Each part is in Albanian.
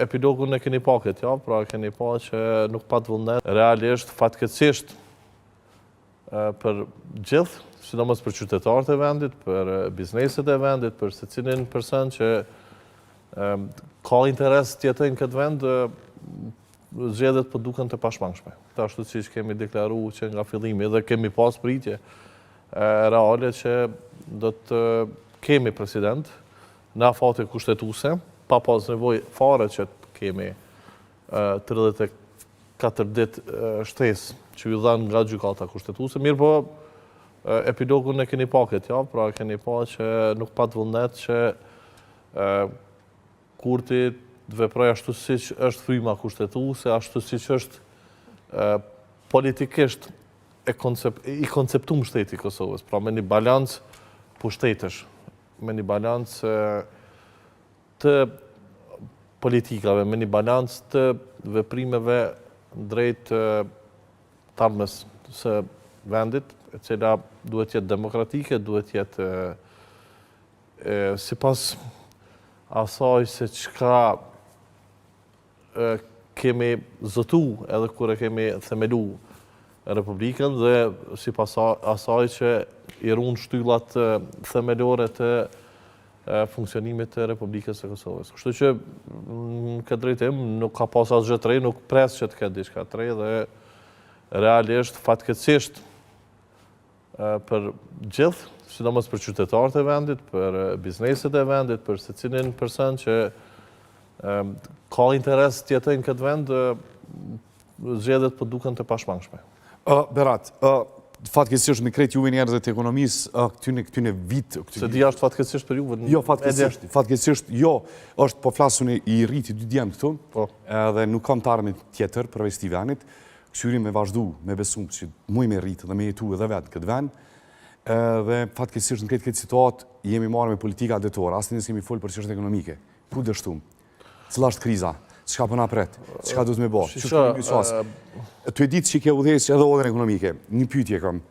Epilogun e keni pa këtë javë, pra keni pa që nuk pat vullnet. Realisht, fatkeqësisht për gjithë, sidomos për qytetarët e vendit, për bizneset e vendit, për secilin person që ka interes të jetojnë këtë vend, zgjedhjet po duken të pashmangshme. Ashtu siç kemi deklaruar që nga fillimi dhe kemi pas pritje reale që do të kemi president në afate kushtetuese, pa pas nevojë fare që të kemi 34 ditë shtesë që ju dhanë nga gjykata kushtetuese. Mirë po, epilogun e keni pa këtë javë, pra keni pa që nuk pat vullnet që Kurti të veproj ashtu siç është fryma kushtetuese, ashtu siç është politikisht i konceptuar shteti i Kosovës, pra me një balancë pushtetësh, me një balancë të politikave, me një balancë të veprimeve drejt të ardhmes së vendit, e cila duhet jetë demokratike, duhet jetë sipas asaj se çka kemi zotu edhe kur e kemi themelu Republikën dhe sipas asaj që i ruan shtyllat themelore të funksionimit të Republikës së Kosovës. Kështu që në këtë drejtim nuk ka pas asgjë të re, nuk pres që të ketë diçka të re dhe realisht fatkeqësisht për gjithë, sidomos për qytetarët e vendit, për bizneset e vendit, për secilin person që ka interes të jetojnë këtë vend, zgjedhjet po duken të pashmangshme. Berat, fatkeqësisht në krejt juve njerëzit e ekonomisë, këtyne vit... Se di ashtë fatkeqësisht për juve? Jo, fatkeqësisht, jo, është po flasun i rriti 2 djemë këtu, edhe nuk kam të armit tjetër përveç Tivanit, këshyri me vazhdu, me besum që muj me rritë dhe me jetu edhe vetë këtë vend, dhe fatkeqësisht në këtë situatë jemi marrë me politika detore, asë njësë kemi folë për çështje ekonomike. Ku dështum? Cila është kriza? Çka po na pret? Çka duhet me bë? Tu e ditë që ke udhëheqë edhe orën ekonomike. Një pyetje kam.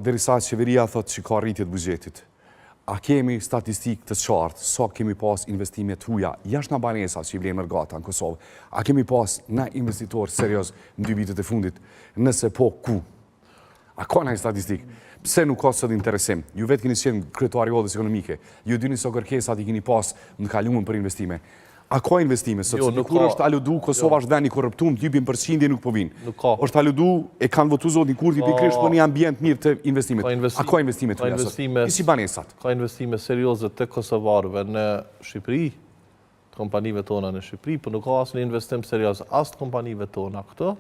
Derisa qeveria thotë që ka rritje të buxhetit. A kemi statistikë të qartë sa kemi pas investime të huaja jashtë nga banesat që i vlen Mërgata në Kosovë? A kemi pas na investitor serioz në 2 vitet e fundit? Nëse po, ku? A ka një statistikë? Pse nuk ka sot interesim? Ju vetë keni qenë kryetari i odhës ekonomike. Ju dini sa kërkesat i keni pas në kaluar për investime. A ka investime? Sot kur është aludu, Kosova është vend i korruptuar, 2% nuk po vinë. Është aludu, e kanë votu zotin Kurti pikërisht për një ambient mirë të investimit. A ka investime të huaja sot? Si banesat? Ka investime serioze të kosovarëve në Shqipëri, të kompanive tona në Shqipëri, por nuk ka asnjë investim serioz as të kompanive tona këto.